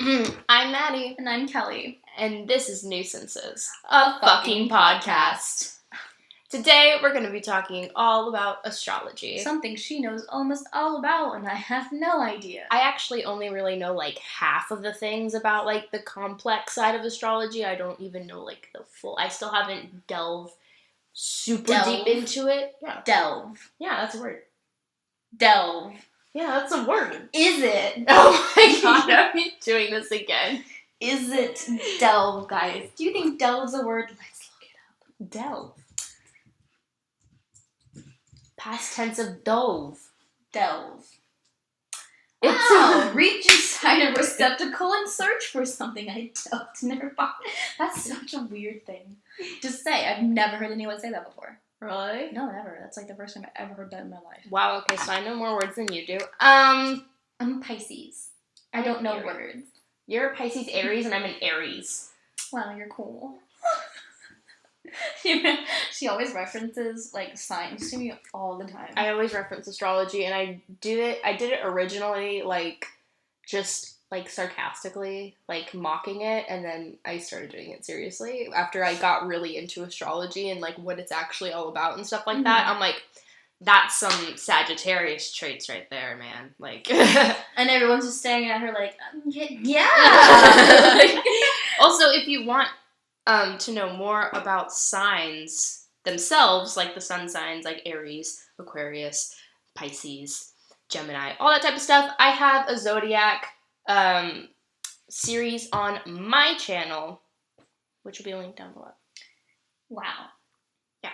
I'm Maddie. And I'm Kelly. And this is Nuisances, a fucking podcast. Today we're going to be talking all about astrology. Something she knows almost all about, and I have no idea. I actually only really know like half of the things about like the complex side of astrology. I don't even know like the full. I still haven't delved super deep into it. Yeah. Delve. Yeah, that's a word. Delve. Yeah, that's a word. Is it? Oh my god, are we doing this again? Is it delve, guys? Do you think delve's a word? Let's look it up. Delve. Past tense of dove. Delve. Wow! Reach inside a receptacle and search for something I delved nearby. That's such a weird thing to say. I've never heard anyone say that before. Really? No, never. That's like the first time I ever heard that in my life. Wow, okay, so I know more words than you do. I'm Pisces. I don't know words. You're a Pisces Aries and I'm an Aries. Wow, you're cool. She always references like signs to me all the time. I always reference astrology and I did it originally like just like sarcastically, like mocking it, and then I started doing it seriously after I got really into astrology and like what it's actually all about and stuff like that. I'm like, that's some Sagittarius traits right there, man. Like, and everyone's just staring at her like, yeah. Also, if you want to know more about signs themselves, like the sun signs, like Aries, Aquarius, Pisces, Gemini, all that type of stuff, I have a zodiac series on my channel, which will be linked down below. Wow. Yeah.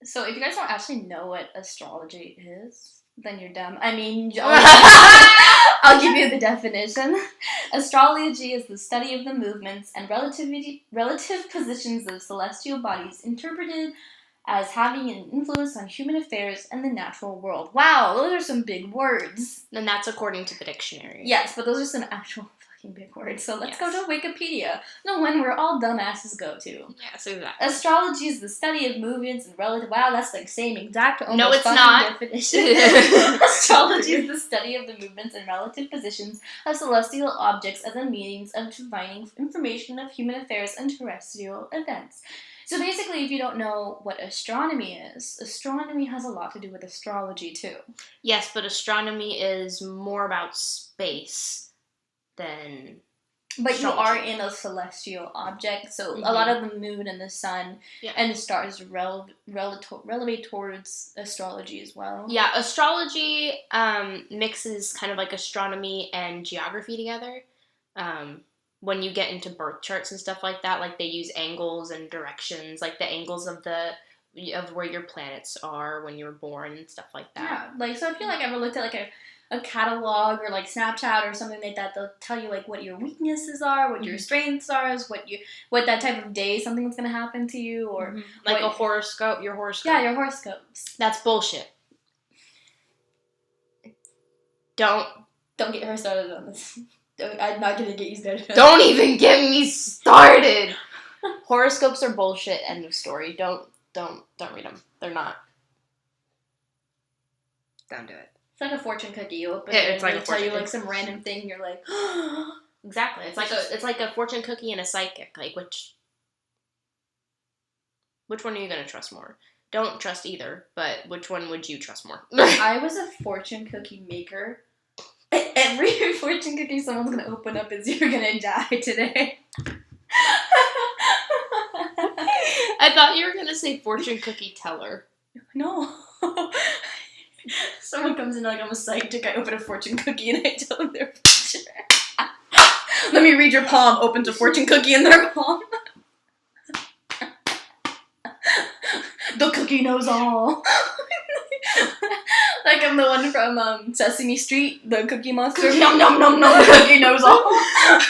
So if you guys don't actually know what astrology is, then you're dumb. I mean, I'll give you the definition. Astrology is the study of the movements and relative positions of celestial bodies interpreted as having an influence on human affairs and the natural world. Wow, those are some big words. And that's according to the dictionary. Yes, but those are some actual fucking big words. So let's go to Wikipedia, the one where all dumbasses go to. Yes, exactly. Astrology is the study of movements and relative... Wow, that's like same exact almost no, it's not. Definition. Astrology is the study of the movements and relative positions of celestial objects as a means of divining information of human affairs and terrestrial events. So basically, if you don't know what astronomy is, astronomy has a lot to do with astrology too. Yes, but astronomy is more about space than But astrology. You are in a celestial object, so a lot of the moon and the sun and the stars relate towards astrology as well. Yeah, astrology mixes kind of like astronomy and geography together. When you get into birth charts and stuff like that, like they use angles and directions, like the angles of where your planets are when you were born and stuff like that. Yeah, like so if you like ever looked at like a catalog or like Snapchat or something like that, they'll tell you like what your weaknesses are, what your strengths are, what that type of day something's gonna happen to you, or like a horoscope, your horoscope. Yeah, your horoscopes. That's bullshit. Don't get her started on this. I'm not gonna get you started. Don't even get me started. Horoscopes are bullshit. End of story. Don't read them. They're not. Don't do it. It's like a fortune cookie. You open it and they tell you like some random thing. And you're like, exactly. It's like a fortune cookie and a psychic. Like which one are you gonna trust more? Don't trust either. But which one would you trust more? I was a fortune cookie maker. Every fortune cookie someone's gonna open up is you're gonna die today. I thought you were gonna say fortune cookie teller. No. Someone comes in like, I'm a psychic, I open a fortune cookie and I tell them their future. Let me read your palm, opens a fortune cookie in their palm. The cookie knows all. Like I'm the one from Sesame Street, the Cookie Monster. Nom nom nom nom. The cookie knows all.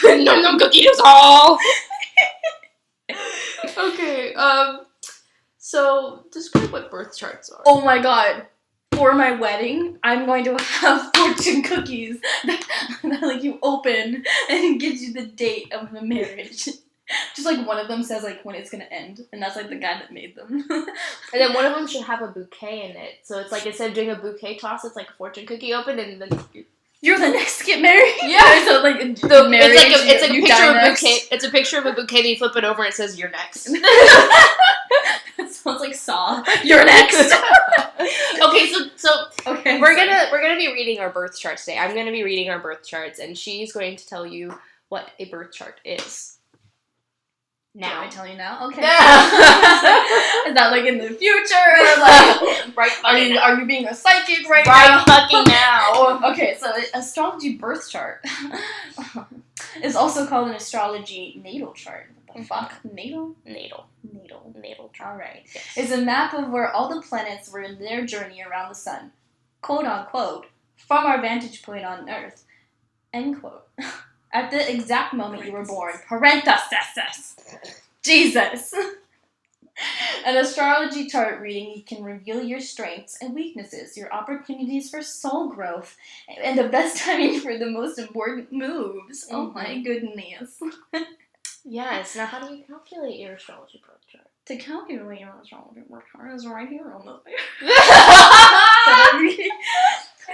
Nom nom cookie knows all. Okay. So describe what birth charts are. Oh my god. For my wedding, I'm going to have fortune cookies that like you open and it gives you the date of the marriage. Just like one of them says like when it's gonna end, and that's like the guy that made them. And then one of them should have a bouquet in it. So it's like instead of doing a bouquet toss, it's like a fortune cookie open, and then You're the next to get married? Yeah. So, like, It's like a picture of a bouquet. It's a picture of a bouquet that you flip it over and it says, "You're next." That sounds like Saw. You're next. Okay, so okay, we're gonna be reading our birth charts today. I'm gonna be reading our birth charts, and she's going to tell you what a birth chart is. Now. Do I tell you now? Okay. Is that like in the future? Like, right? Are you being a psychic right now? now? Fucking now. Okay, so astrology birth chart is also called an astrology natal chart. What the fuck? Natal chart. All right. Yes. It's a map of where all the planets were in their journey around the sun, quote unquote, from our vantage point on Earth, end quote. At the exact moment you were born. Parenthesis. Jesus. An astrology chart reading can reveal your strengths and weaknesses, your opportunities for soul growth, and the best timing for the most important moves. Oh my goodness. Yes. Now, how do you calculate your astrology birth chart? To calculate your astrology birth chart is right here on the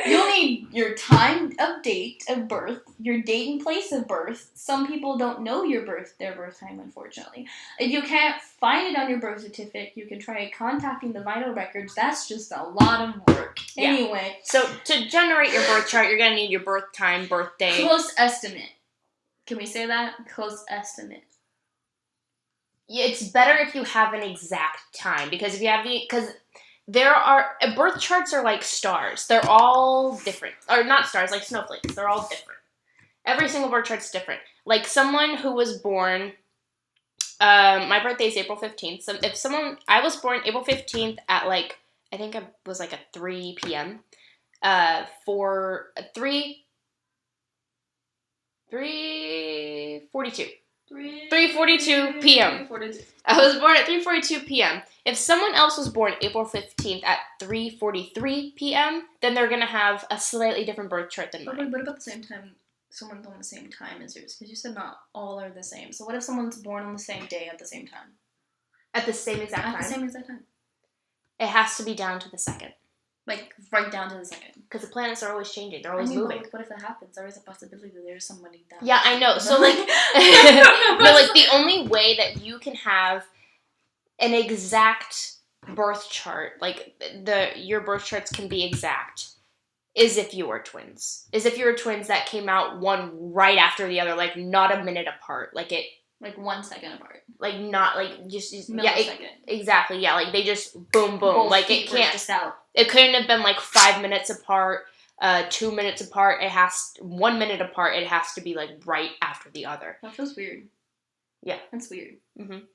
You'll need your time of date of birth, your date and place of birth. Some people don't know their birth time, unfortunately. If you can't find it on your birth certificate, you can try contacting the vital records. That's just a lot of work. Yeah. Anyway. So, to generate your birth chart, you're going to need your birth time, birthday. Close estimate. Can we say that? Close estimate. Yeah, it's better if you have an exact time, because if you have birth charts are like stars. They're all different. Or not stars, like snowflakes. They're all different. Every single birth chart's different. Like someone who was born, my birthday is April 15th. So I was born April 15th at like, I think it was like a 3 p.m. For 3:42. 3:42 p.m. I was born at 3:42 p.m. If someone else was born April 15th at 3:43 p.m., then they're going to have a slightly different birth chart than mine. But what about the same time, someone's on the same time as yours? Because you said not all are the same. So what if someone's born on the same day at the same time? At the same exact time? At the same exact time. It has to be down to the second. Like, right down to the second. Because the planets are always changing. They're always moving. But what if that happens? There is a possibility that there's somebody down. Yeah, I know. So, like, no, like, the only way that you can have an exact birth chart, like, your birth charts can be exact, is if you are twins. Is if you were twins that came out one right after the other, like, not a minute apart. Like, 1 second apart. Like, not, like, just millisecond. Exactly, yeah. Like, they just boom. Both like, it can't. Just out. It couldn't have been, like, 5 minutes apart, 2 minutes apart. 1 minute apart. It has to be, like, right after the other. That feels weird. Yeah. That's weird. Mm-hmm.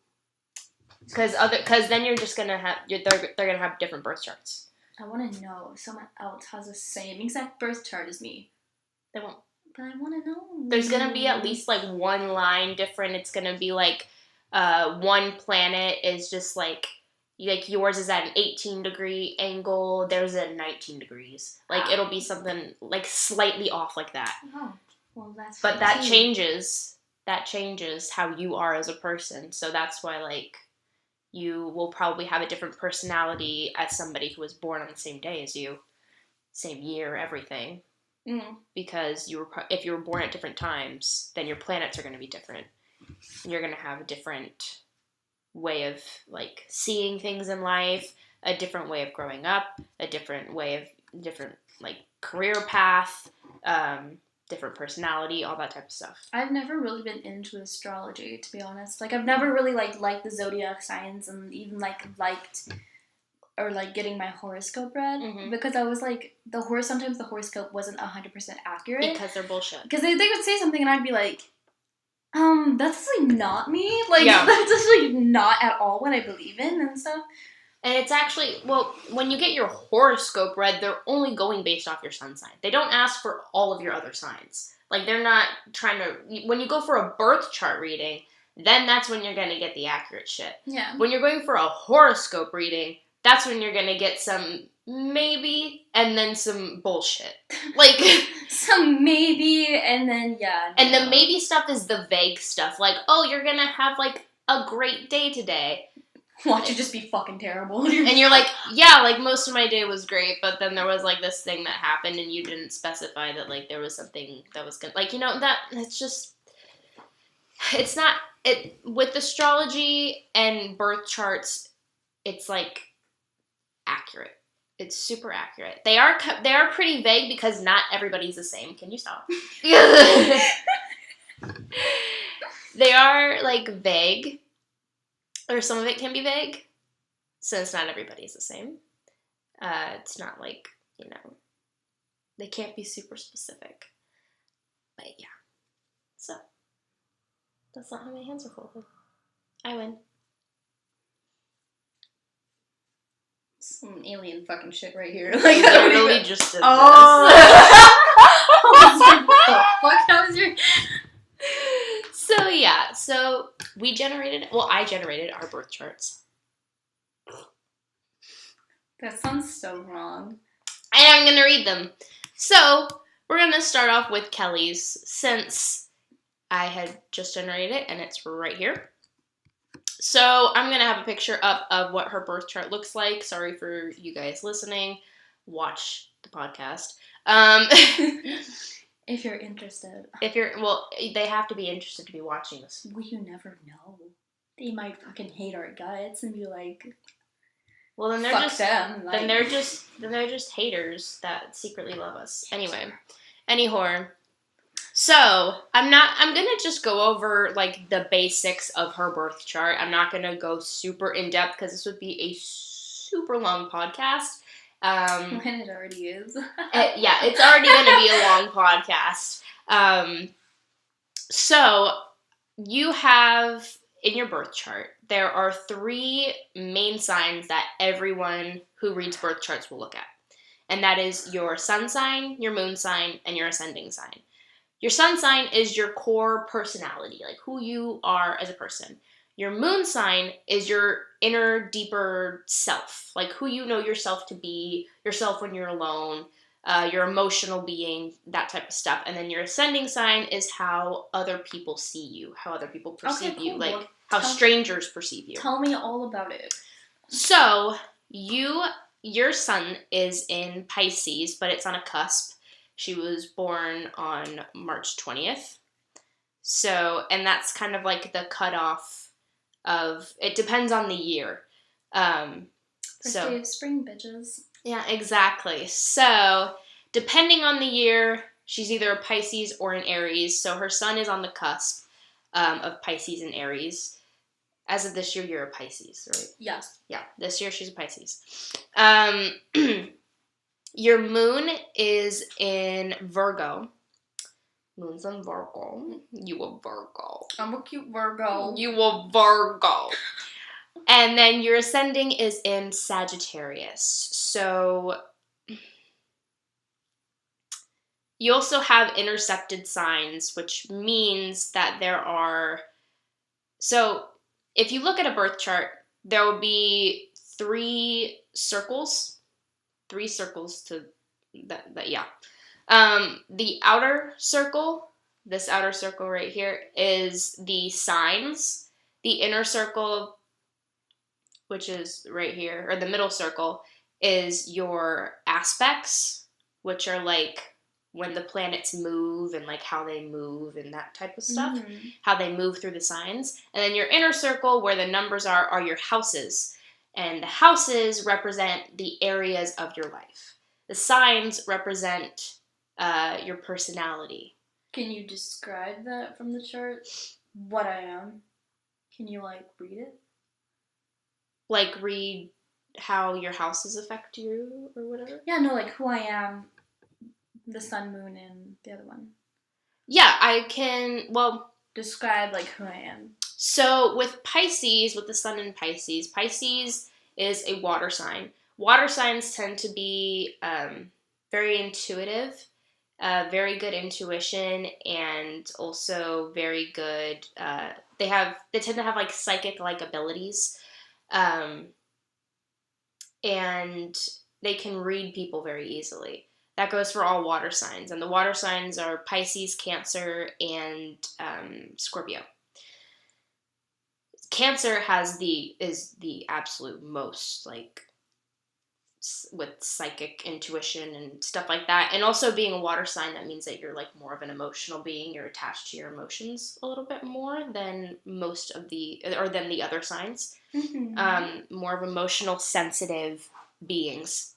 Because then you're just gonna have, they're gonna have different birth charts. I want to know if someone else has the same exact birth chart as me. They won't. But I want to know. There's gonna be at least, like, one line different. It's gonna be, like, one planet is just, like yours is at an 18-degree angle. There's at 19 degrees. Like, it'll be something, like, slightly off like that. Oh, well, that's. But that changes. That changes how you are as a person. So that's why, like, you will probably have a different personality as somebody who was born on the same day as you, same year, everything. Mm. Because if you were born at different times, then your planets are going to be different. You're going to have a different way of, like, seeing things in life, a different way of growing up, a different like, career path, different personality, all that type of stuff. I've never really been into astrology, to be honest. Like, I've never really, liked the zodiac signs and even, liked or, getting my horoscope read. Mm-hmm. Because I was, sometimes the horoscope wasn't 100% accurate. Because they're bullshit. Because they would say something and I'd be like, that's, not me. That's actually not at all what I believe in and stuff. And it's actually, well, when you get your horoscope read, they're only going based off your sun sign. They don't ask for all of your other signs. Like, they're not trying to, when you go for a birth chart reading, then that's when you're going to get the accurate shit. Yeah. When you're going for a horoscope reading, that's when you're going to get some maybe and then some bullshit. Like, some maybe and then, yeah. No. And the maybe stuff is the vague stuff. Like, oh, you're going to have, like, a great day today. Watch it just be fucking terrible. And you're like, yeah, like, most of my day was great, but then there was, like, this thing that happened, and you didn't specify that, like, there was something that was gonna, like, you know, that, it's just, it's not, with astrology and birth charts, it's, like, accurate. It's super accurate. They are pretty vague because not everybody's the same. Can you stop? They are, like, vague, or some of it can be vague, since not everybody's the same. It's not like, you know, they can't be super specific. But yeah. So, that's not how my hands are folded. I win. Some alien fucking shit right here. Like, I literally just did What the fuck? How was your... So, yeah. So, I generated our birth charts. That sounds so wrong. And I'm going to read them. So, we're going to start off with Kelly's, since I had just generated it, and it's right here. So, I'm going to have a picture up of what her birth chart looks like. Sorry for you guys listening. Watch the podcast. If you're interested. They have to be interested to be watching this. Well, you never know. They might fucking hate our guts and be like, well, then they're fuck just them. Like, then they're just haters that secretly love us. Anyway, so I'm gonna just go over, like, the basics of her birth chart. I'm not gonna go super in depth because this would be a super long podcast. when it already is. Yeah, it's already gonna be a long podcast. So you have in your birth chart, there are 3 main signs that everyone who reads birth charts will look at. And that is your sun sign, your moon sign, and your ascending sign. Your sun sign is your core personality, like who you are as a person. Your moon sign is your inner, deeper self, like who you know yourself to be, yourself when you're alone, your emotional being, that type of stuff. And then your ascending sign is how other people see you, how other people perceive you, like how strangers perceive you. Tell me all about it. So, your sun is in Pisces, but it's on a cusp. She was born on March 20th. So, and that's kind of like the cutoff of, it depends on the year. First day of spring, bitches. Yeah, exactly. So, depending on the year, she's either a Pisces or an Aries. So her sun is on the cusp of Pisces and Aries. As of this year, you're a Pisces, right? Yes. Yeah, this year she's a Pisces. Your moon is in Virgo. Moon's in Virgo. You a Virgo. I'm a cute Virgo. You a Virgo. And then your ascending is in Sagittarius. So you also have intercepted signs, which means that there are... So if you look at a birth chart, there will be 3 circles. 3 circles to that yeah. The outer circle, this outer circle right here, is the signs. The inner circle, which is right here, or the middle circle, is your aspects, which are like when the planets move and like how they move and that type of stuff, how they move through the signs. And then your inner circle, where the numbers are your houses. And the houses represent the areas of your life. The signs represent your personality. Can you describe that from the chart? What I am? Can you, like, read it? Like, read how your houses affect you or whatever? Yeah, no, like, who I am, the sun, moon, and the other one. Yeah, I can, well... Describe, like, who I am. So, with Pisces, with the sun in Pisces, Pisces is a water sign. Water signs tend to be very intuitive, very good intuition, and also very good, they tend to have, like, psychic-like abilities, and they can read people very easily. That goes for all water signs, and the water signs are Pisces, Cancer, and Scorpio. Cancer is the absolute most, like, with psychic intuition and stuff like that. And also being a water sign, that means that you're, like, more of an emotional being. You're attached to your emotions a little bit more than than the other signs. More of emotional, sensitive beings.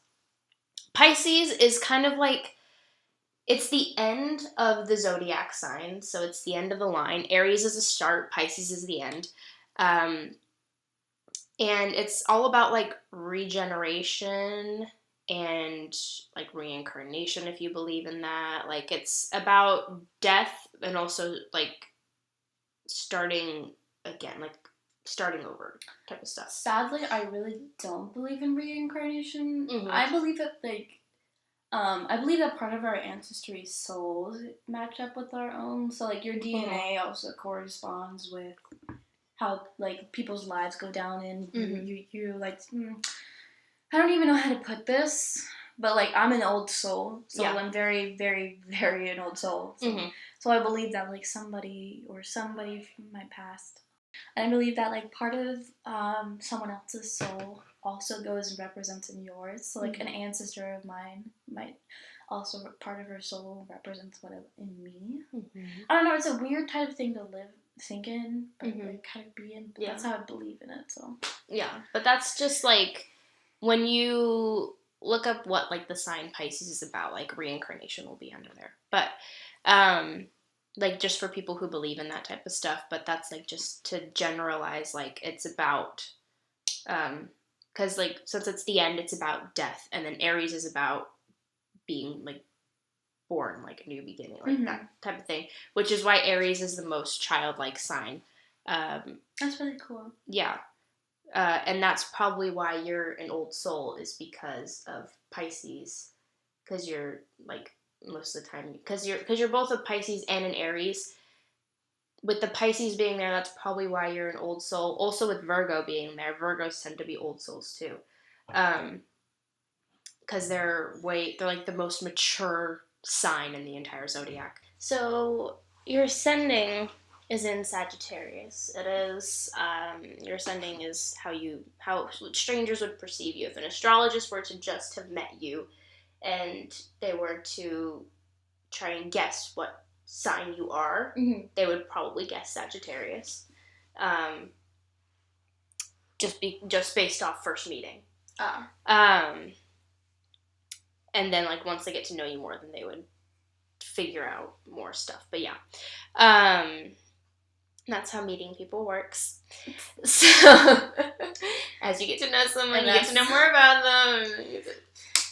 Pisces is kind of like, it's the end of the zodiac sign, so it's the end of the line. Aries is a start, Pisces is the end. And it's all about, like, regeneration and, like, reincarnation, if you believe in that. Like, it's about death and also, like, starting again, like, starting over type of stuff. Sadly, I really don't believe in reincarnation. Mm-hmm. I believe that, like, I believe that part of our ancestry souls match up with our own. So, like, your DNA also corresponds with how, like, people's lives go down in. You like, I don't even know how to put this, but, like, I'm an old soul. So I'm very, very, very an old soul. So, so I believe that, like, somebody from my past. And I believe that, like, part of someone else's soul also goes and represents in yours. So, like, an ancestor of mine might also, part of her soul represents what in me. I don't know, it's a weird type of thing to think in, but like, kind of be in. But that's how I believe in it, so. Yeah, but that's just, like, when you look up what, like, the sign Pisces is about, like, reincarnation will be under there. But, like, just for people who believe in that type of stuff, but that's, like, just to generalize, like, it's about, because, like, since it's the end, it's about death, and then Aries is about being, like, born, like, a new beginning, like, that type of thing, which is why Aries is the most childlike sign. That's really cool. Yeah. And that's probably why you're an old soul, is because of Pisces, because you're, like, most of the time, because you're both a Pisces and an Aries. With the Pisces being there, that's probably why you're an old soul. Also with Virgo being there, Virgos tend to be old souls too, because they're like the most mature sign in the entire zodiac. So your ascending is in Sagittarius. It is, your ascending is how strangers would perceive you. If an astrologist were to just have met you and they were to try and guess what sign you are, they would probably guess Sagittarius. Just based off first meeting. And then, like, once they get to know you more, then they would figure out more stuff. But yeah. That's how meeting people works. So, as you get to know someone, you get to know more about them.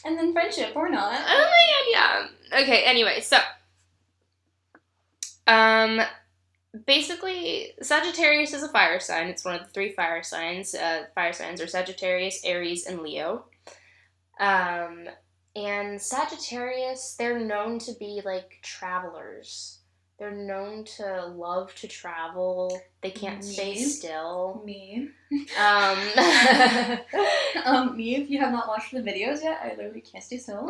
And then friendship, or not. Oh my god, yeah. Okay, anyway, so. Basically, Sagittarius is a fire sign. It's one of the 3 fire signs. Fire signs are Sagittarius, Aries, and Leo. And Sagittarius, they're known to be, like, travelers. They're known to love to travel. They can't stay still. Me. Me, if you have not watched the videos yet, I literally can't stay still.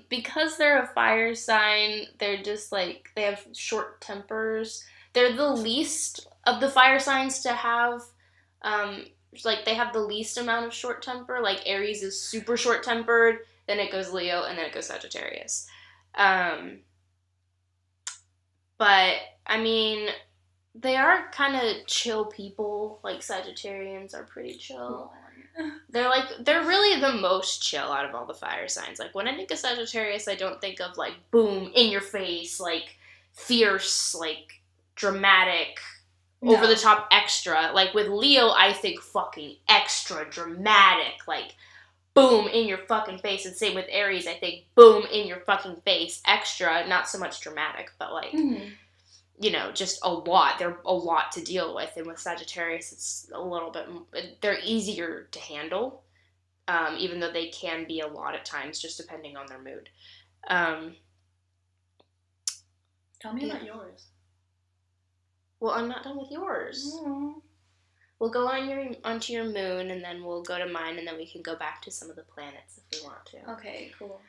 Because they're a fire sign, they're just, like, they have short tempers. They're the least of the fire signs to have, like, they have the least amount of short temper. Like, Aries is super short-tempered, then it goes Leo, and then it goes Sagittarius. But, I mean, they are kind of chill people. Like, Sagittarians are pretty chill. They're really the most chill out of all the fire signs. Like, when I think of Sagittarius, I don't think of, like, boom, in your face, like, fierce, like, dramatic, over the top extra. Like, with Leo, I think fucking extra dramatic, like, boom, in your fucking face. And same with Aries, I think boom, in your fucking face, extra, not so much dramatic, but, like, you know, just a lot. They're a lot to deal with. And with Sagittarius, it's a little bit, they're easier to handle, even though they can be a lot at times, just depending on their mood. Tell me about yours. Well, I'm not done with yours. We'll go onto your moon, and then we'll go to mine, and then we can go back to some of the planets if we want to. Okay, cool.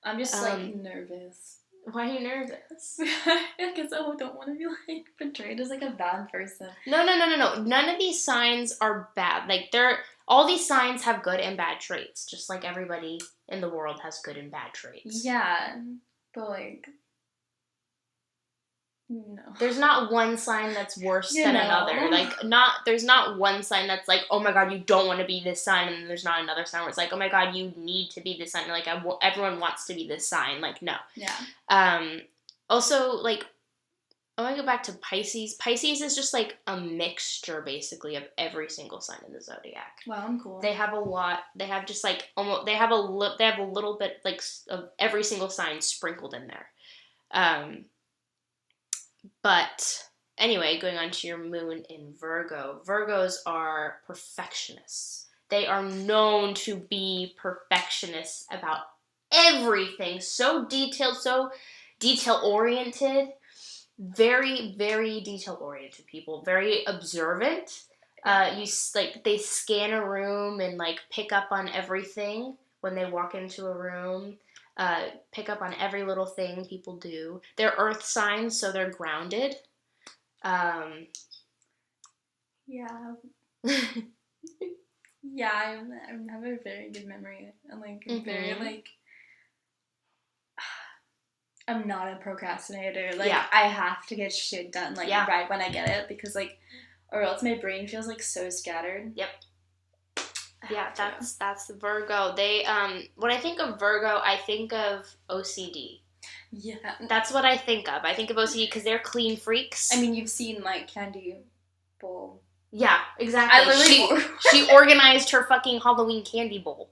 I'm just, like, nervous. Why are you nervous? I guess I don't want to be like portrayed as like a bad person. No. None of these signs are bad. Like all these signs have good and bad traits, just like everybody in the world has good and bad traits. Yeah, but like, no. There's not one sign that's worse than another. Like, there's not one sign that's like, oh my god, you don't want to be this sign, and then there's not another sign where it's like, oh my god, you need to be this sign. Like, everyone wants to be this sign. Like, no. Yeah. Also, like, I want to go back to Pisces. Pisces is just like a mixture, basically, of every single sign in the zodiac. Wow, I'm cool. They have a lot. They have just like almost. They have a little bit like of every single sign sprinkled in there. But anyway, going on to your moon in Virgo. Virgos are perfectionists. They are known to be perfectionists about everything. So detailed, so detail-oriented. Very, very detail-oriented people. Very observant. They scan a room and like pick up on everything when they walk into a room. Pick up on every little thing people do. They're earth signs, so they're grounded. Yeah. Yeah, I have a very good memory. And like, very like, I'm not a procrastinator. Like, I have to get shit done like right when I get it, because like, or else my brain feels like so scattered. Yep. Yeah, that's Virgo. They when I think of Virgo, I think of OCD. Yeah. That's what I think of. I think of OCD because they're clean freaks. I mean, you've seen like Candy Bowl. Yeah, exactly. She organized her fucking Halloween candy bowl.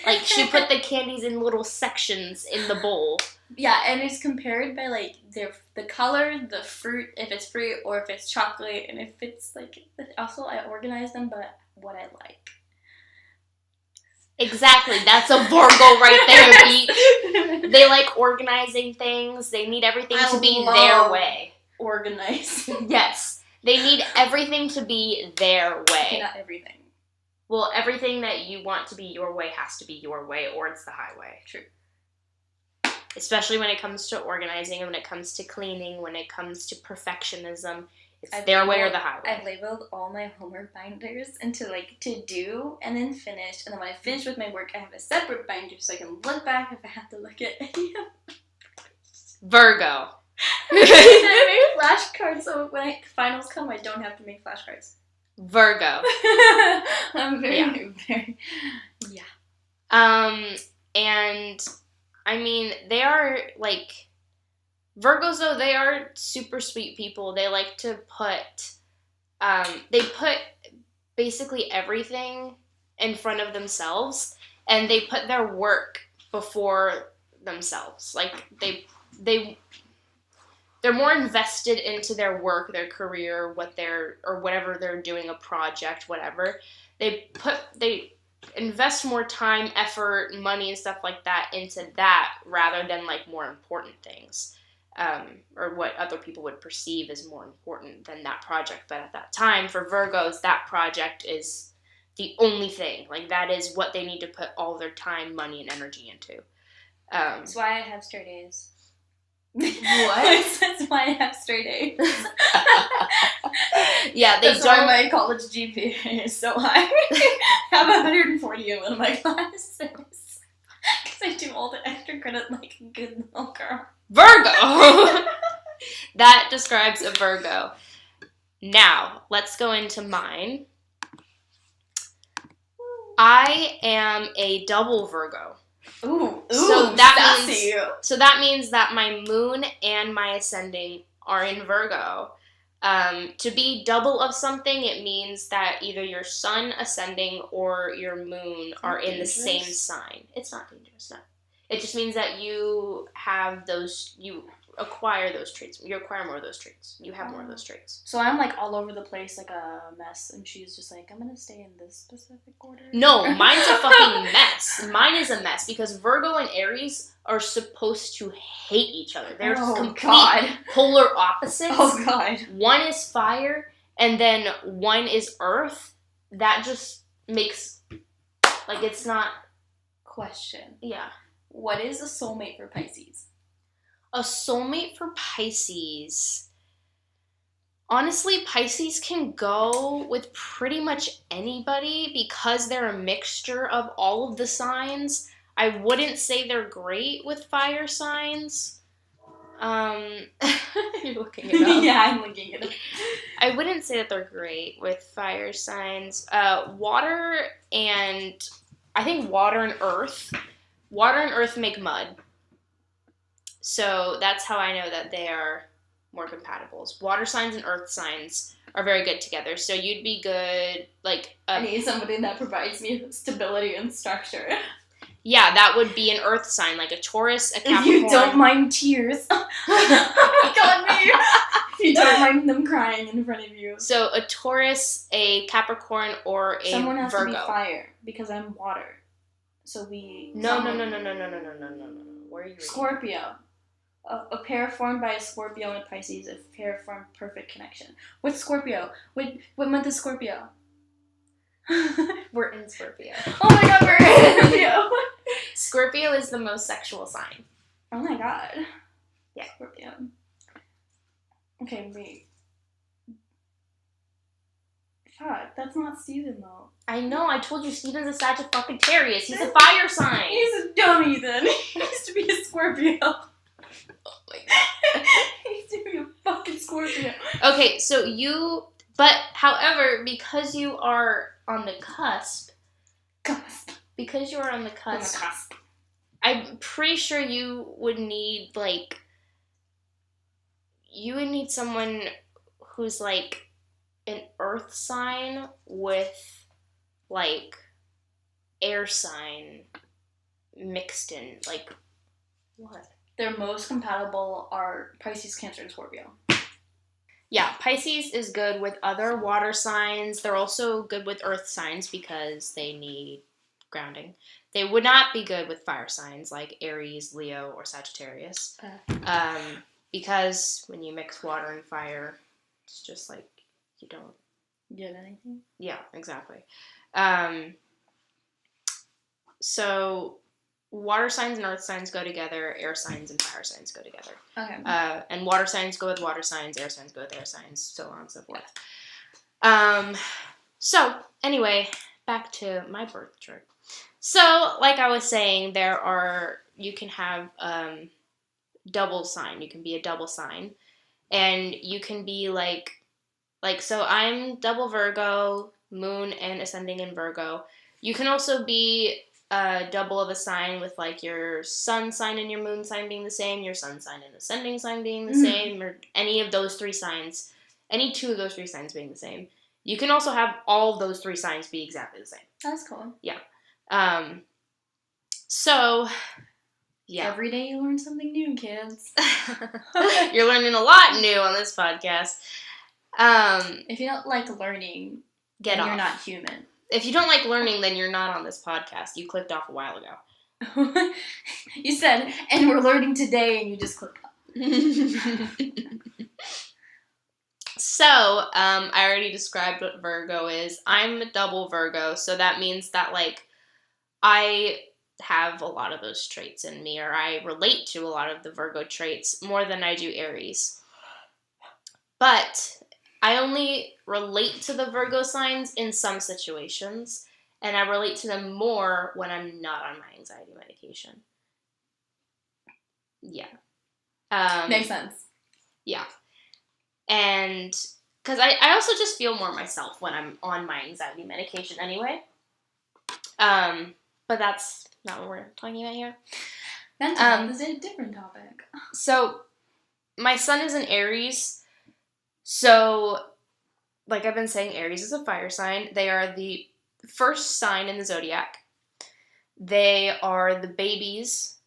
Like, she put the candies in little sections in the bowl. Yeah, and it's compared by like the color, the fruit, if it's fruit or if it's chocolate, and if it's like, also I organize them by what I like. Exactly, that's a Virgo right there, Beach. They like organizing things. They need everything to be their way. Organize. Yes, they need everything to be their way. Okay, not everything. Well, everything that you want to be your way has to be your way, or it's the highway. True. Especially when it comes to organizing, and when it comes to cleaning, when it comes to perfectionism. It's their way or the highway. I've labeled all my homework binders into like to do and then finish. And then when I finish with my work, I have a separate binder so I can look back if I have to look at any of Virgo. I make flashcards so when finals come, I don't have to make flashcards. Virgo. I'm very. And I mean, they are like. Virgos, though, they are super sweet people. They like to put, they put basically everything in front of themselves, and they put their work before themselves. Like, they're more invested into their work, their career, or whatever they're doing, a project, whatever. They invest more time, effort, money, and stuff like that into that rather than, like, more important things. Or what other people would perceive as more important than that project. But at that time, for Virgos, that project is the only thing. Like, that is what they need to put all their time, money, and energy into. That's why I have straight A's. What? That's why I have straight A's. Yeah, That's why my college GPA is so high. I have 140 in one of my classes. Because I do all the extra credit like a good little girl. Virgo! That describes a Virgo. Now, let's go into mine. I am a double Virgo. Ooh, so that means that my moon and my ascending are in Virgo. To be double of something, it means that either your sun, ascending, or your moon are in the same sign. It's not dangerous, no. It just means that you have you acquire those traits. You acquire more of those traits. You have more of those traits. So I'm like all over the place like a mess, and she's just like, I'm gonna stay in this specific order. No, mine's a fucking mess. Mine is a mess because Virgo and Aries are supposed to hate each other. They're complete polar opposites. Oh God. One is fire, and then one is earth. That just makes, like, it's not... Question. Yeah. What is a soulmate for Pisces? A soulmate for Pisces. Honestly, Pisces can go with pretty much anybody because they're a mixture of all of the signs. I wouldn't say they're great with fire signs. You're looking it up. Yeah, I'm looking it up. I wouldn't say that they're great with fire signs. Water and I think water and earth. Water and earth make mud. So that's how I know that they are more compatible. Water signs and earth signs are very good together. So you'd be good, like... I need somebody that provides me with stability and structure. Yeah, that would be an earth sign, like a Taurus, a Capricorn. If you don't mind tears. Oh my god, me. If you don't mind them crying in front of you. So a Taurus, a Capricorn, or a Someone has Virgo. to be fire, because I'm water. So No. Where are you reading? Scorpio. A pair formed by a Scorpio and a Pisces, a pair formed perfect connection. What's Scorpio? What month is Scorpio? We're in Scorpio. Oh my god, we're in Scorpio! Scorpio is the most sexual sign. Oh my god. Yeah. Scorpio. Okay, wait. Fuck, that's not Steven though. I know, I told you Steven's a Sagittarius. He's a fire sign. He's a dummy then. He used to be a Scorpio. Oh my god. He used to be a fucking Scorpio. Okay, so however, because you are on the cusp, I'm pretty sure you would need, someone who's, an earth sign with, air sign mixed in, what? Their most compatible are Pisces, Cancer, and Scorpio. Yeah, Pisces is good with other water signs. They're also good with earth signs because they need grounding. They would not be good with fire signs like Aries, Leo, or Sagittarius. Because when you mix water and fire, it's just you don't get anything. Yeah, exactly. So water signs and earth signs go together, air signs and fire signs go together. Okay. And water signs go with water signs, air signs go with air signs, so on and so forth. So, anyway, back to my birth chart. So, like I was saying, you can have double sign. You can be a double sign. And you can be so I'm double Virgo, moon and ascending in Virgo. You can also be double of a sign with your sun sign and your moon sign being the same, your sun sign and ascending sign being the same, or any of those three signs, any two of those three signs being the same. You can also have all of those three signs be exactly the same. That's cool. Yeah. So, yeah. Every day you learn something new, kids. You're learning a lot new on this podcast. If you don't like learning, get off. You're not human. If you don't like learning, then you're not on this podcast. You clicked off a while ago. You said, and we're learning today, and you just clicked off. So, I already described what Virgo is. I'm a double Virgo, so that means that, I have a lot of those traits in me, or I relate to a lot of the Virgo traits more than I do Aries. But I only relate to the Virgo signs in some situations, and I relate to them more when I'm not on my anxiety medication. Yeah. Makes sense. Yeah. And because I also just feel more myself when I'm on my anxiety medication anyway. But that's not what we're talking about here. Mental health is a different topic. So, my sun is in Aries. So, like I've been saying, Aries is a fire sign. They are the first sign in the zodiac. They are the babies,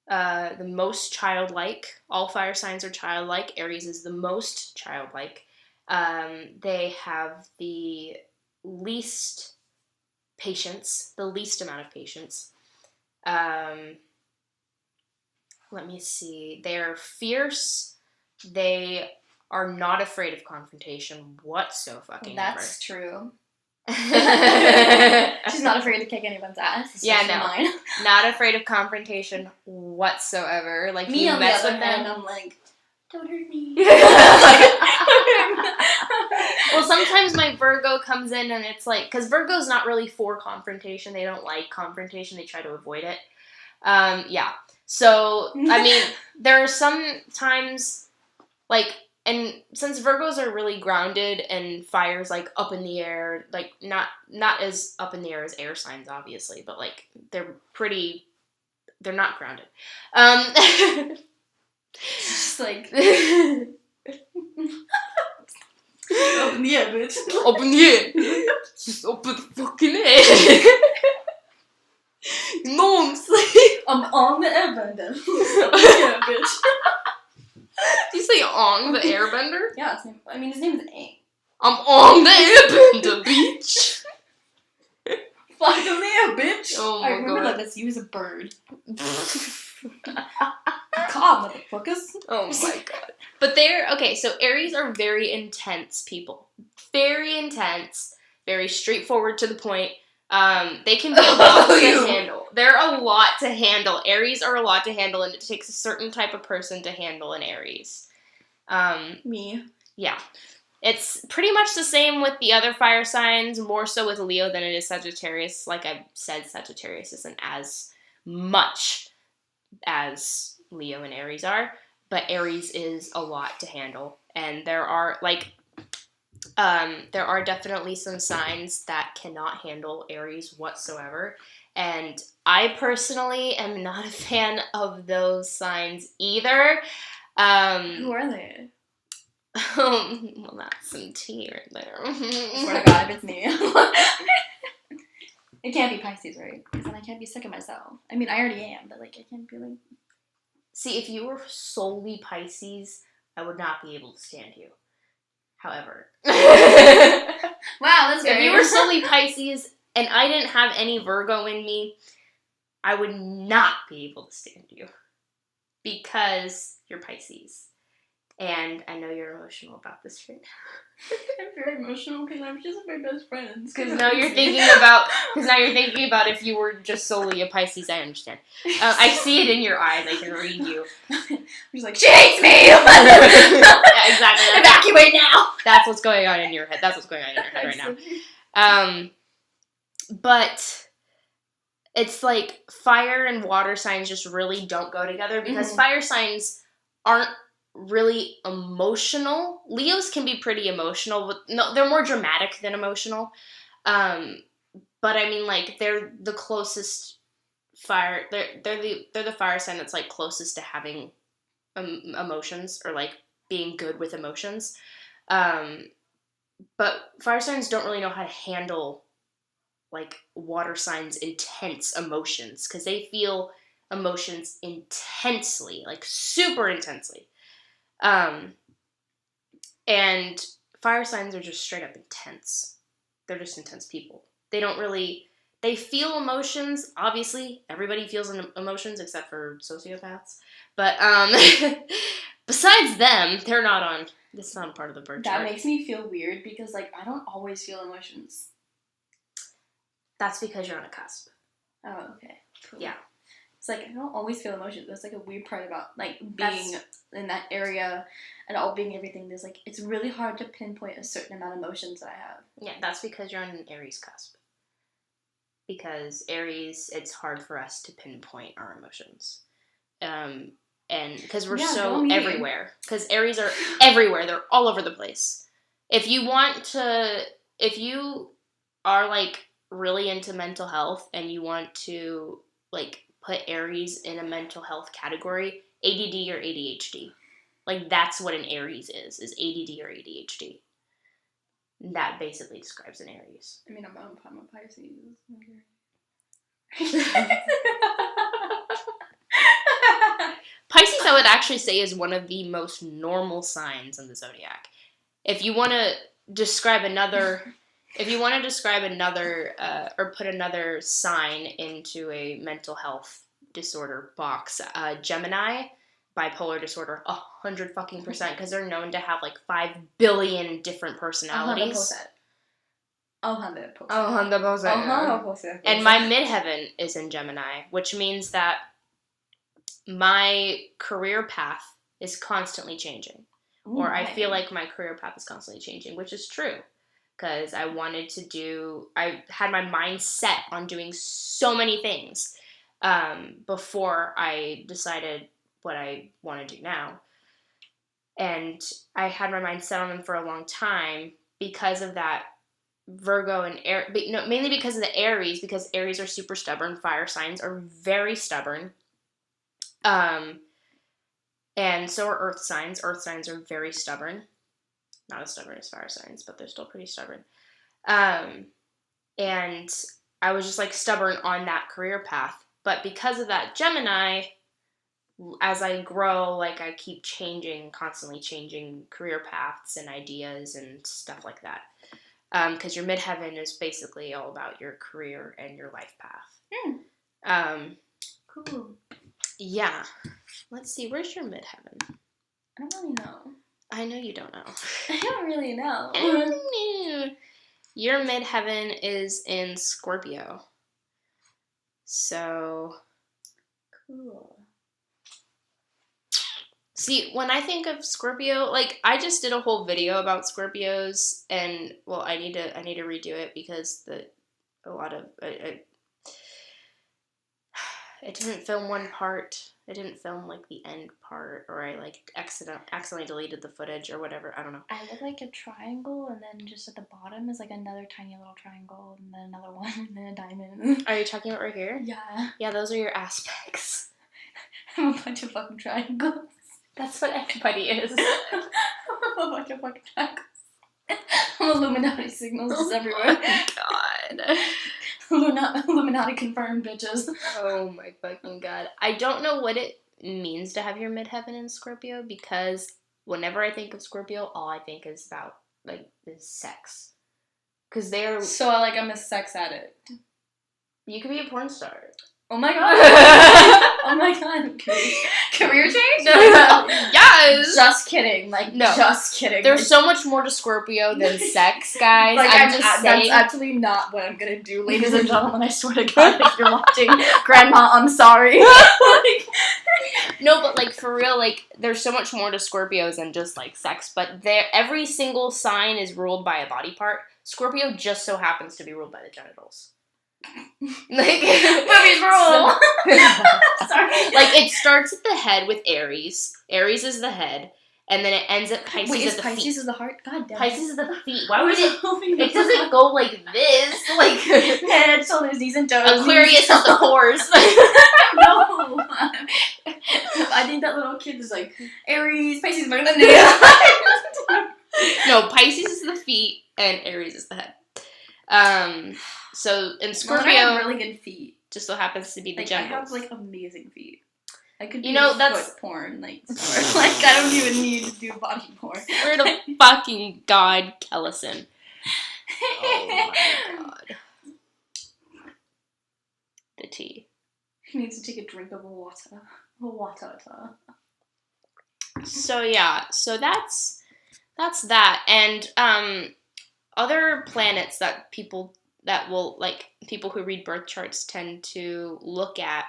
the most childlike. All fire signs are childlike. Aries is the most childlike. They have the least patience, the least amount of patience. Let me see. They're fierce. They are not afraid of confrontation whatsoever. That's true. She's not afraid to kick anyone's ass. Yeah, no. Mine. Not afraid of confrontation whatsoever. Like, me you on mess the other with them. hand, I'm like, don't hurt me. Well, sometimes my Virgo comes in and it's like, because Virgo's not really for confrontation. They don't like confrontation. They try to avoid it. Yeah. So, I mean, there are some times, like, and since Virgos are really grounded and fire's, like, up in the air, like, not as up in the air as air signs, obviously, but, like, they're not grounded. Just like... Up in the air, bitch. Up in the air. Just up in the fucking air. No, I'm saying. I'm on the airbender. Up in the air, bitch. Do you say on the airbender? Yeah, his name is Aang. I'm on the airbender, bitch. Fly on the air, bitch. Oh my I remember God. that you was a bird. God, motherfuckers. Oh my God. But so Aries are very intense people. Very intense, very straightforward to the point. They can be a lot to handle. They're a lot to handle. Aries are a lot to handle, and it takes a certain type of person to handle an Aries. Me. Yeah. It's pretty much the same with the other fire signs, more so with Leo than it is Sagittarius. Like I said, Sagittarius isn't as much as Leo and Aries are, but Aries is a lot to handle. And there are definitely some signs that cannot handle Aries whatsoever. And I personally am not a fan of those signs either. Who are they? Well, that's some tea right there. I swear to God, if it's me. It can't be Pisces, right? Because then I can't be sick of myself. I mean, I already am, but, like, I can't be, like... See, if you were solely Pisces, I would not be able to stand you. However. Wow, that's great. If you were solely Pisces and I didn't have any Virgo in me, I would not be able to stand you. Because you're Pisces. And I know you're emotional about this right now. I'm very emotional because I'm just my best friends. Because now you're thinking about if you were just solely a Pisces. I understand. I see it in your eyes. I can read you. She's like, she hates me. Yeah, exactly. Evacuate now. That's what's going on in your head. That's what's going on in your head right now. But it's like fire and water signs just really don't go together because fire signs aren't really emotional. Leos can be pretty emotional, but no, they're more dramatic than emotional. But I mean, like, they're the closest fire. They're the fire sign that's like closest to having emotions or like being good with emotions. But fire signs don't really know how to handle like water signs' intense emotions because they feel emotions intensely, like super intensely. And fire signs are just straight up intense. They're just intense people. They feel emotions. Obviously, everybody feels emotions except for sociopaths. But, besides them, it's not part of the birth chart. That makes me feel weird because, like, I don't always feel emotions. That's because you're on a cusp. Oh, okay. Cool. Yeah. It's like, I don't always feel emotions. That's, like, a weird part about, like, being in that area and all being everything. There's, like, it's really hard to pinpoint a certain amount of emotions that I have. Yeah, that's because you're on an Aries cusp. Because Aries, it's hard for us to pinpoint our emotions. And because we're so everywhere. Because Aries are everywhere. They're all over the place. If you are, like, really into mental health and you want to, like, put Aries in a mental health category, ADD or ADHD. Like, that's what an Aries is ADD or ADHD. That basically describes an Aries. I mean, I'm a Pisces. Pisces, I would actually say, is one of the most normal signs in the zodiac. If you want to describe another... or put another sign into a mental health disorder box, Gemini, bipolar disorder, 100% because they're known to have like 5 billion different personalities. And my midheaven is in Gemini, which means that my career path is constantly changing. Or I feel like my career path is constantly changing, which is true. Because I had my mind set on doing so many things before I decided what I want to do now. And I had my mind set on them for a long time because of that Virgo and mainly because of the Aries, because Aries are super stubborn. Fire signs are very stubborn. And so are earth signs. Earth signs are very stubborn. Not as stubborn as fire signs, but they're still pretty stubborn. And I was just like stubborn on that career path. But because of that Gemini, as I grow, like I keep constantly changing career paths and ideas and stuff like that. Because your midheaven is basically all about your career and your life path. Cool. Yeah. Let's see, where's your midheaven? I don't really know. I know you don't know. I don't really know. Your midheaven is in Scorpio. So. Cool. See, when I think of Scorpio, like I just did a whole video about Scorpios, and well, I need to redo it because it didn't film one part. It didn't film like the end part, or I like accidentally deleted the footage or whatever. I don't know. I look like a triangle, and then just at the bottom is like another tiny little triangle, and then another one, and then a diamond. Are you talking about right here? Yeah. Yeah, those are your aspects. I'm a bunch of fucking triangles. That's what everybody is. I'm a bunch of fucking triangles. I'm Illuminati signals just everywhere. Oh my god. Illuminati confirmed, bitches. Oh my fucking god. I don't know what it means to have your midheaven in Scorpio, because whenever I think of Scorpio, all I think is about, like, is sex. Because they're... So, like, I'm a sex addict. You could be a porn star. Oh my god. Oh my god. Career change? Yes! Just kidding. Like, no. Just kidding. There's so much more to Scorpio than sex, guys. Like, I'm just saying. That's actually not what I'm gonna do, ladies and gentlemen. I swear to God, if you're watching, Grandma, I'm sorry. No, but, like, for real, like, there's so much more to Scorpios than just, like, sex. But every single sign is ruled by a body part. Scorpio just so happens to be ruled by the genitals. Like movies rule. Sorry. Like it starts at the head with Aries. Aries is the head, and then it ends at Pisces. Wait, at the Pisces feet. Is the heart? God damn. Pisces is the feet. Why would it? It doesn't go like this. Like head, shoulders, knees, and toes. Aquarius is the horse. No. I think that little kid is like Aries, Pisces, No, Pisces is the feet, and Aries is the head. So in Scorpio, I have really good feet. Just so happens to be the like, genitals. I have like amazing feet. I could do that's foot porn, like I don't even need to do body porn. Swear to fucking God, Kellison. Oh my god. The tea. He needs to take a drink of water. Water. So yeah, so that's that, and other planets that people who read birth charts tend to look at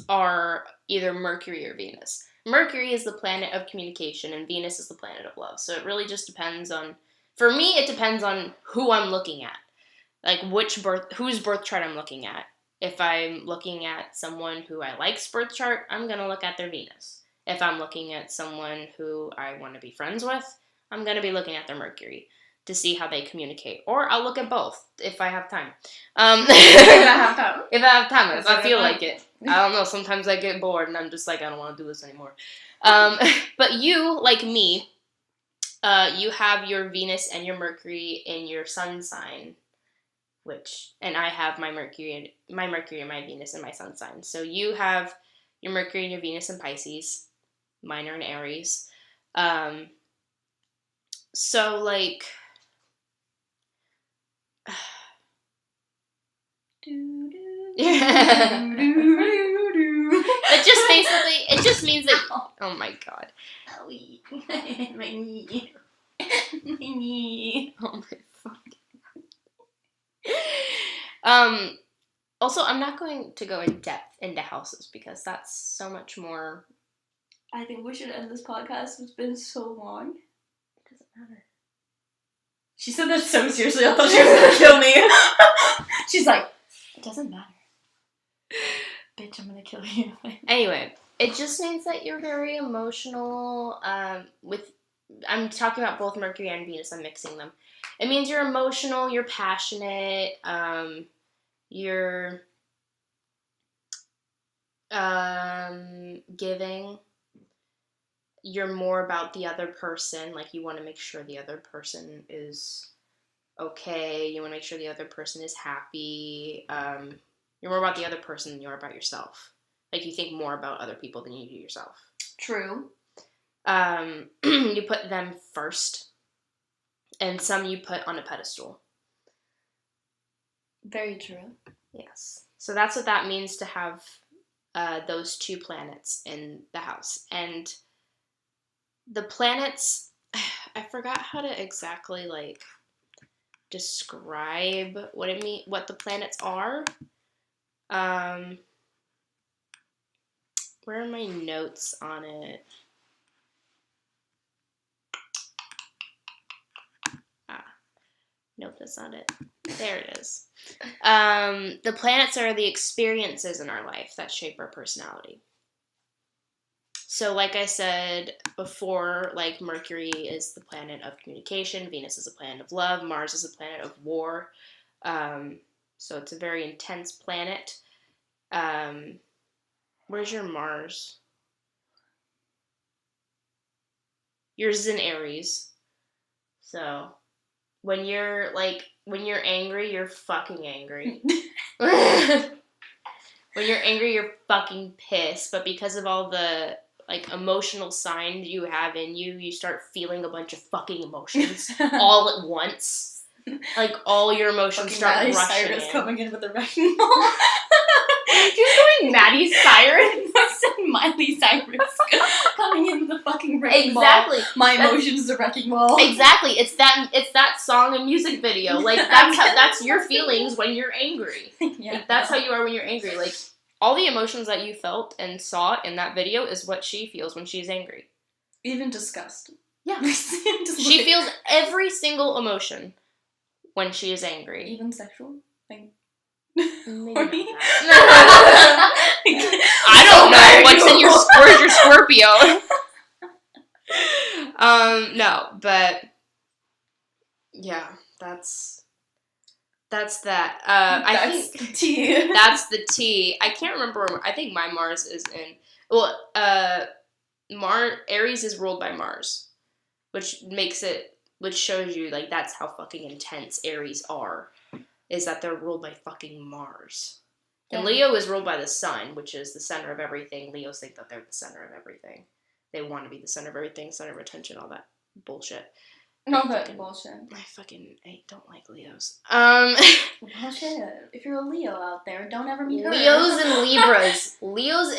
are either Mercury or Venus. Mercury is the planet of communication, and Venus is the planet of love. So it really just depends on, for me, it depends on who I'm looking at. Like whose birth chart I'm looking at. If I'm looking at someone who I like's birth chart, I'm going to look at their Venus. If I'm looking at someone who I want to be friends with, I'm going to be looking at their Mercury to see how they communicate. Or I'll look at both if I have time. If I feel like it. I don't know, sometimes I get bored and I'm just like, I don't want to do this anymore. But you, like me, you have your Venus and your Mercury in your sun sign, and I have my Mercury and my Venus in my sun sign. So you have your Mercury and your Venus in Pisces, mine are in Aries. So like, it just means that, oh my god. My knee. My knee. Oh my fuck. Also, I'm not going to go in depth into houses because that's so much more. I think we should end this podcast. It's been so long. It doesn't matter. She said that so seriously. I thought she was gonna kill me. She's like, it doesn't matter. Bitch, I'm gonna kill you. Anyway, it just means that you're very emotional. I'm talking about both Mercury and Venus. I'm mixing them. It means you're emotional. You're passionate. You're giving. You're more about the other person. Like, you want to make sure the other person is okay. You want to make sure the other person is happy. You're more about the other person than you are about yourself. Like, you think more about other people than you do yourself. True. You put them first. And some you put on a pedestal. Very true. Yes. So that's what that means to have those two planets in the house. And the planets, I forgot how to exactly, like, describe what the planets are. Where are my notes on it? Nope, that's not it. There it is. The planets are the experiences in our life that shape our personality. So, like I said before, like, Mercury is the planet of communication, Venus is a planet of love, Mars is a planet of war. So it's a very intense planet. Where's your Mars? Yours is in Aries. So when you're angry, you're fucking angry. When you're angry, you're fucking pissed. But because of all the, like, emotional signs you have in you, you start feeling a bunch of fucking emotions all at once. Like, all your emotions fucking start Miley rushing Cyrus in. coming in with a wrecking ball. She's going Maddie Cyrus? I said Miley Cyrus coming in with a fucking wrecking Exactly. ball. My emotions is a wrecking ball. Exactly. It's that song and music video. Like, that's your feelings when you're angry. Yeah, like, that's how you are when you're angry. Like, all the emotions that you felt and saw in that video is what she feels when she's angry. Even disgust. Yeah. She feels every single emotion when she is angry. Even sexual? Like, Maybe I don't know what's in your Scorpio. No, but yeah, that's that. I think the T. That's the T. I can't remember. I think my Mars is in. Well, Aries is ruled by Mars, which shows you, like, that's how fucking intense Aries are. Is that they're ruled by fucking Mars. And Leo is ruled by the sun, which is the center of everything. Leos think that they're the center of everything. They want to be the center of everything, center of attention, all that bullshit. No, that bullshit. I don't like Leos. Bullshit. If you're a Leo out there, don't ever meet her. Leos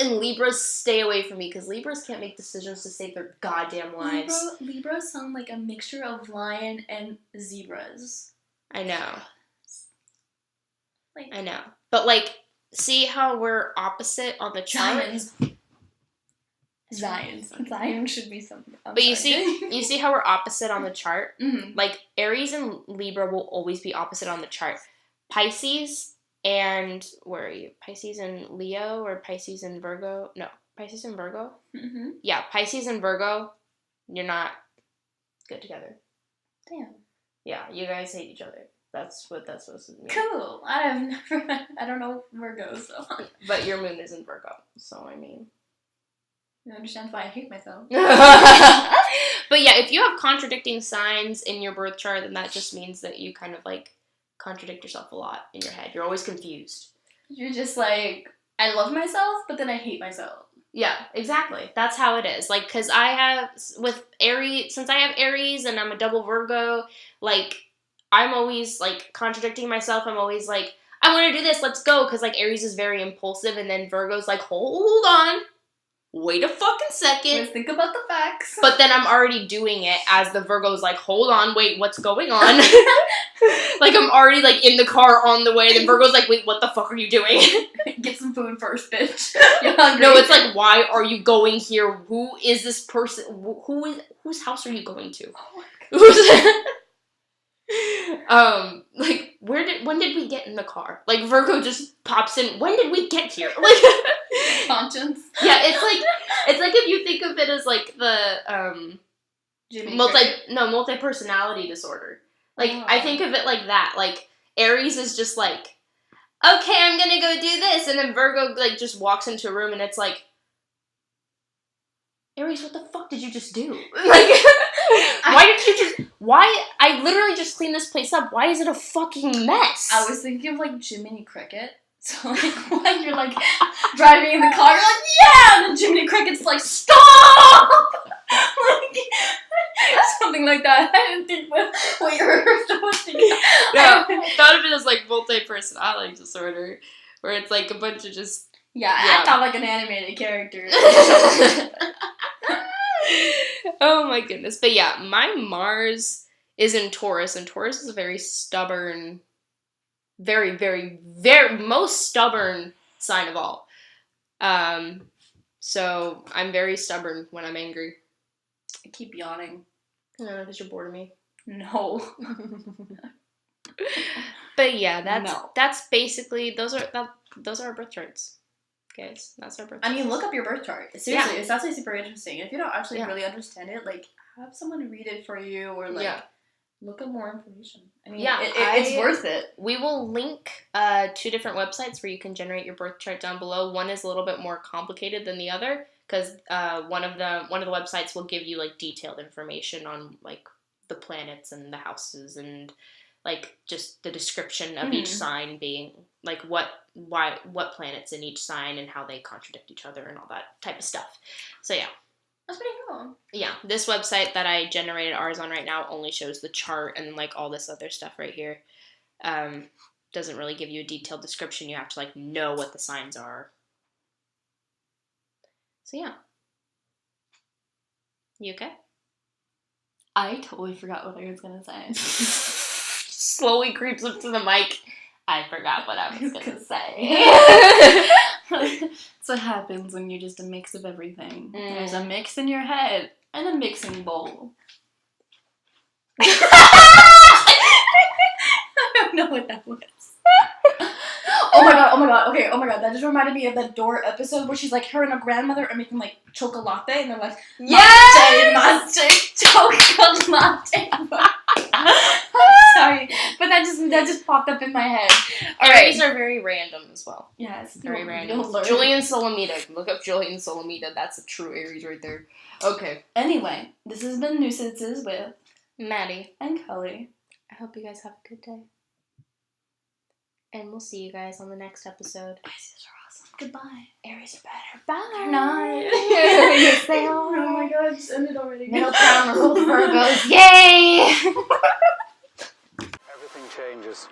and Libras stay away from me, because Libras can't make decisions to save their goddamn lives. Libras sound like a mixture of lion and zebras. I know. Like, I know. But, like, see how we're opposite on the chart? Zion should be something. But you see how we're opposite on the chart? Mm-hmm. Like, Aries and Libra will always be opposite on the chart. Pisces and, where are you? Pisces and Leo, or Pisces and Virgo? No, Pisces and Virgo? Mm-hmm. Yeah, Pisces and Virgo, you're not good together. Damn. Yeah, you guys hate each other. That's what that's supposed to mean. Cool. I don't know Virgo, so. But your moon is in Virgo, so I mean. You understand why I hate myself. But yeah, if you have contradicting signs in your birth chart, then that just means that you kind of, like, contradict yourself a lot in your head. You're always confused. You're just like, I love myself, but then I hate myself. Yeah, exactly. That's how it is. Like, because I have, with Aries, since I have Aries and I'm a double Virgo, like, I'm always, like, contradicting myself. I'm always like, I want to do this, let's go. Because, like, Aries is very impulsive, and then Virgo's like, hold on. wait a fucking second. Let's think about the facts. But then I'm already doing it as the Virgo's like, hold on, wait, what's going on? Like, I'm already, like, in the car on the way. The Virgo's like, wait, what the fuck are you doing? Get some food first, bitch. You're hungry. No, it's like, why are you going here? Who is this person? Whose house are you going to? Oh my God. Like, when did we get in the car? Like, Virgo just pops in, when did we get here? Like, conscience. Yeah, it's like if you think of it as, like, the, multi-personality disorder. Like, I think of it like that. Like, Aries is just like, okay, I'm gonna go do this. And then Virgo, like, just walks into a room and it's like, Aries, what the fuck did you just do? Like, I literally just cleaned this place up. Why is it a fucking mess? I was thinking of, like, Jiminy Cricket. So, like, when you're, like, driving in the car, you're like, yeah! And then Jiminy Cricket's like, stop! Like, something like that. I didn't think what you were supposed to get. Yeah, I thought of it as, like, multi-personality disorder, where it's, like, a bunch of just... Yeah, I thought like an animated character. Oh my goodness. But yeah, my Mars is in Taurus, and Taurus is a very stubborn, very, very, very, most stubborn sign of all. So I'm very stubborn when I'm angry. I keep yawning. No, because you're bored of me. No. But yeah, that's basically, those are our birth charts. Guys, that's our birth chart. I mean, look up your birth chart. Seriously, it's actually super interesting. If you don't actually really understand it, like, have someone read it for you, or like look up more information. I mean, it's worth it. We will link 2 different websites where you can generate your birth chart down below. One is a little bit more complicated than the other because one of the websites will give you like detailed information on like the planets and the houses and like just the description of each sign being like what planets in each sign and how they contradict each other and all that type of stuff. So yeah. That's pretty cool. Yeah. This website that I generated ours on right now only shows the chart and like all this other stuff right here. Doesn't really give you a detailed description. You have to like know what the signs are. So yeah. You okay? I totally forgot what I was gonna say. Slowly creeps up to the mic. I forgot what I was gonna say. That's what happens when you're just a mix of everything. There's a mix in your head and a mixing bowl. I don't know what that was. Oh my god, that just reminded me of that Door episode where she's like, her and her grandmother are making like chocolate and they're like, mate, chocolate. Sorry, but that just popped up in my head. Aries are very random as well. Yeah, it's very random. Julian Solomita. Look up Julian Solomita. That's a true Aries right there. Okay. Anyway, this has been Nuisances with Maddie and Kelly. I hope you guys have a good day. And we'll see you guys on the next episode. Aries are awesome. Goodbye. Aries are better. Bye. Night. Yes, they are. Oh my god, just ended already. Middle crown, Virgos. Yay! Everything changes.